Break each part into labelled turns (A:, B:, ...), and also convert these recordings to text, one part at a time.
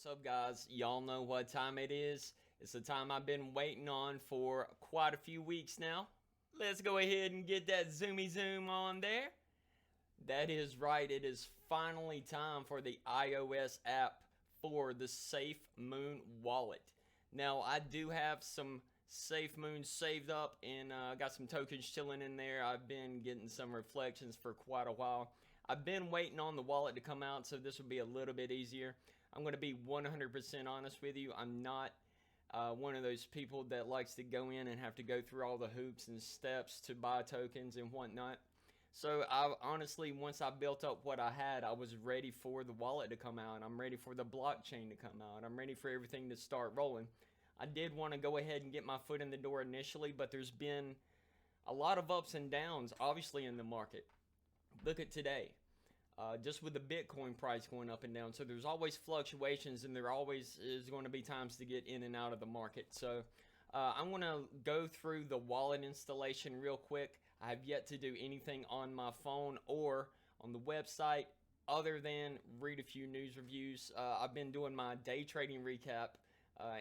A: What's up, guys? Y'all know what time it is. It's the time I've been waiting on for quite a few weeks now. Let's go ahead and get that zoomy zoom on there. That is right, it is finally time for the iOS app for the Safemoon Wallet. Now, I do have some Safemoon saved up and got some tokens chilling in there. I've been getting some reflections for quite a while. I've been waiting on the wallet to come out, so this will be a little bit easier. I'm going to be 100% honest with you. I'm not one of those people that likes to go in and have to go through all the hoops and steps to buy tokens and whatnot. So I honestly, once I built up what I had, I was ready for the wallet to come out. I'm ready for the blockchain to come out. I'm ready for everything to start rolling. I did want to go ahead and get my foot in the door initially, but there's been a lot of ups and downs, obviously, in the market. Look at today. Just with the Bitcoin price going up and down. So there's always fluctuations, and there always is going to be times to get in and out of the market. So I'm going to go through the wallet installation real quick. I have yet to do anything on my phone or on the website other than read a few news reviews. I've been doing my day trading recap,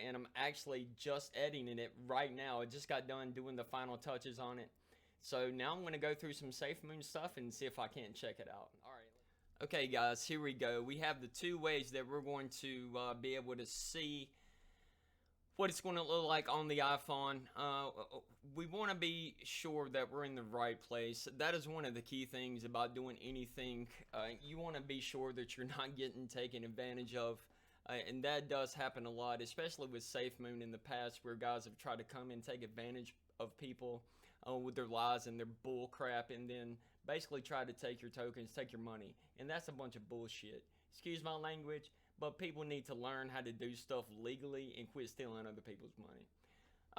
A: and I'm actually just editing it right now. I just got done doing the final touches on it. So now I'm going to go through some Safemoon stuff and see if I can't check it out. All right. Okay, guys, here we go. We have the two ways that we're going to be able to see what it's going to look like on the iPhone. We want to be sure that we're in the right place. That is one of the key things about doing anything. You want to be sure that you're not getting taken advantage of. And that does happen a lot, especially with Safemoon in the past, where guys have tried to come and take advantage of people with their lies and their bull crap, and then basically try to take your tokens, take your money. And that's a bunch of bullshit. Excuse my language, but people need to learn how to do stuff legally and quit stealing other people's money.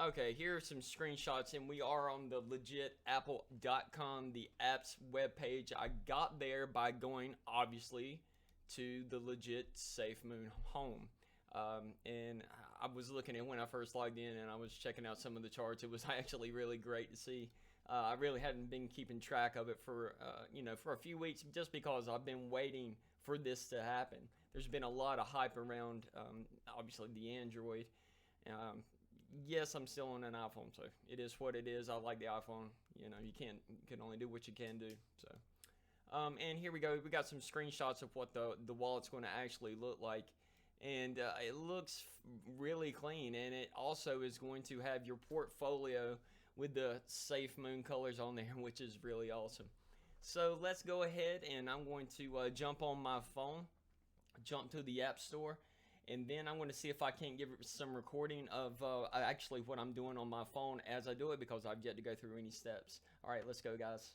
A: Okay, here are some screenshots, and we are on the legit apple.com, the app's webpage. I got there by going, obviously, to the legit Safemoon home. And I was looking at when I first logged in, and I was checking out some of the charts. It was actually really great to see. I really hadn't been keeping track of it for for a few weeks, just because I've been waiting for this to happen. There's been a lot of hype around, obviously, the Android. Yes, I'm still on an iPhone, so it is what it is. I like the iPhone. You can only do what you can do. So, and here we go. We got some screenshots of what the wallet's going to actually look like. And it looks really clean, and it also is going to have your portfolio with the Safemoon colors on there, which is really awesome. So let's go ahead, and I'm going to jump on my phone, jump to the App Store, and then I'm going to see if I can't give it some recording of actually what I'm doing on my phone as I do it, because I've yet to go through any steps. All right, let's go, guys.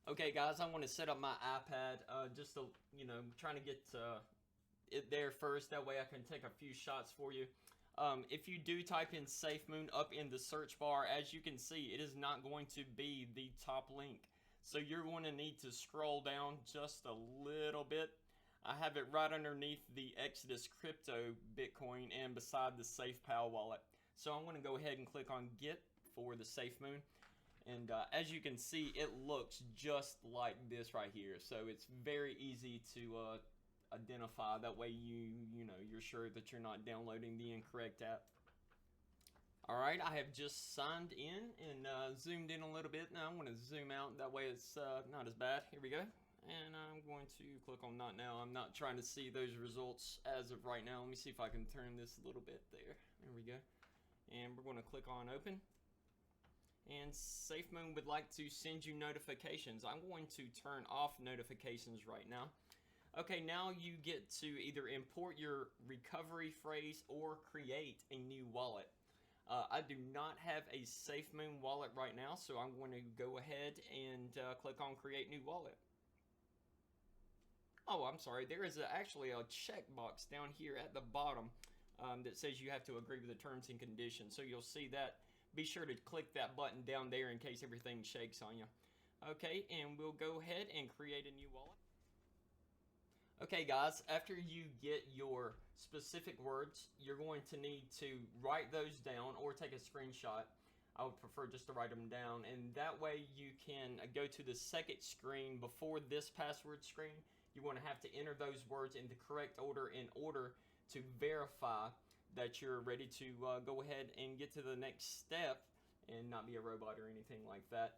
A: Okay, guys, I'm going to set up my iPad just to, trying to get it there first. That way I can take a few shots for you. If you do type in Safemoon up in the search bar, as you can see, it is not going to be the top link. So you're going to need to scroll down just a little bit. I have it right underneath the Exodus Crypto Bitcoin and beside the SafePal wallet. So I'm going to go ahead and click on Get for the Safemoon. And as you can see, it looks just like this right here. So it's very easy to identify. That way you're sure that you're not downloading the incorrect app. Alright, I have just signed in and zoomed in a little bit. Now I'm going to zoom out, that way it's not as bad. Here we go. And I'm going to click on Not Now. I'm not trying to see those results as of right now. Let me see if I can turn this a little bit there. There we go. And we're going to click on Open. And Safemoon would like to send you notifications. I'm going to turn off notifications right now. Okay, now you get to either import your recovery phrase or create a new wallet. I do not have a Safemoon wallet right now, so I'm going to go ahead and click on Create New Wallet. Oh, I'm sorry. There is actually a checkbox down here at the bottom that says you have to agree with the terms and conditions. So you'll see that. Be sure to click that button down there in case everything shakes on you. Okay, and we'll go ahead and create a new wallet. Okay, guys, after you get your specific words, you're going to need to write those down or take a screenshot. I would prefer just to write them down, and that way you can go to the second screen before this password screen, you're going to have to enter those words in the correct order in order to verify that you're ready to go ahead and get to the next step and not be a robot or anything like that.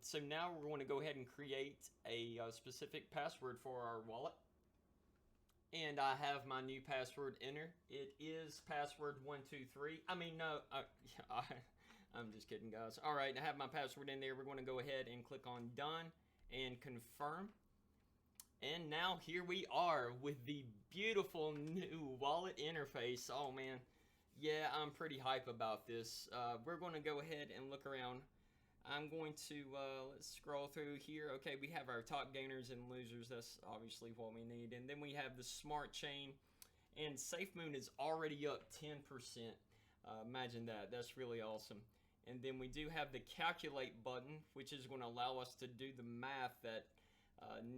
A: So now we're going to go ahead and create a specific password for our wallet. And I have my new password entered. It is password 123. I mean, no, I'm just kidding, guys. All right, I have my password in there. We're going to go ahead and click on done and confirm. And now here we are with the beautiful new wallet interface. Oh man, yeah, I'm pretty hype about this. We're going to go ahead and look around. I'm going to, let's scroll through here. Okay, we have our top gainers and losers. That's obviously what we need. And then we have the smart chain. And Safemoon is already up 10%. Imagine that. That's really awesome. And then we do have the calculate button, which is going to allow us to do the math that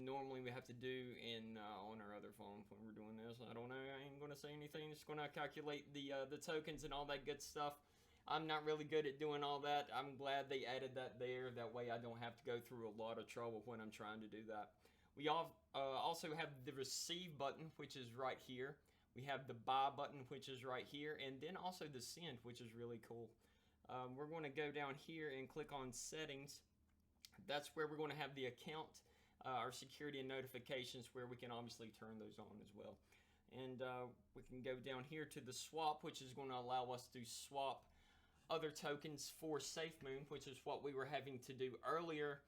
A: normally we have to do in on our other phone when we're doing this. I don't know. I ain't going to say anything. It's going to calculate the tokens and all that good stuff. I'm not really good at doing all that. I'm glad they added that there. That way I don't have to go through a lot of trouble when I'm trying to do that. We also have the receive button, which is right here. We have the buy button, which is right here. And then also the send, which is really cool. We're going to go down here and click on settings. That's where we're going to have the account, our security and notifications, where we can obviously turn those on as well. And we can go down here to the swap, which is going to allow us to swap other tokens for Safemoon, which is what we were having to do earlier,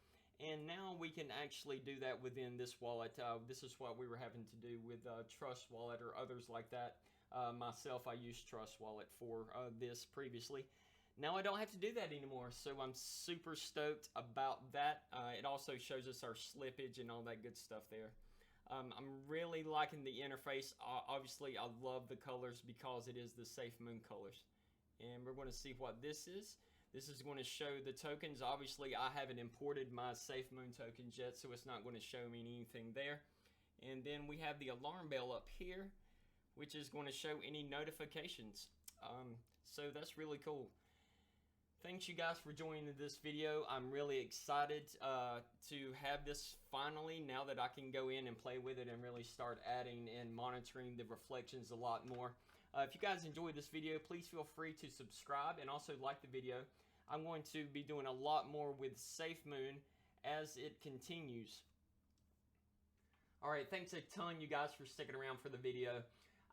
A: and now we can actually do that within this wallet. This is what we were having to do with Trust Wallet or others like that. Myself, I used Trust Wallet for this previously. Now I don't have to do that anymore, so I'm super stoked about that. It also shows us our slippage and all that good stuff there. I'm really liking the interface. Obviously, I love the colors because it is the Safemoon colors. And we're going to see what this is. This is going to show the tokens. Obviously, I haven't imported my Safemoon tokens yet, so it's not going to show me anything there. And then we have the alarm bell up here, which is going to show any notifications. So that's really cool. Thanks you guys for joining this video. I'm really excited to have this finally, now that I can go in and play with it and really start adding and monitoring the reflections a lot more. If you guys enjoyed this video, please feel free to subscribe and also like the video. I'm going to be doing a lot more with Safemoon as it continues. Alright, thanks a ton you guys for sticking around for the video.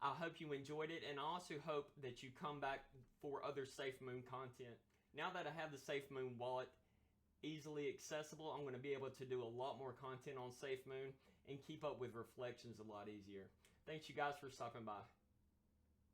A: I hope you enjoyed it, and I also hope that you come back for other Safemoon content. Now that I have the Safemoon wallet easily accessible, I'm going to be able to do a lot more content on Safemoon and keep up with reflections a lot easier. Thanks you guys for stopping by.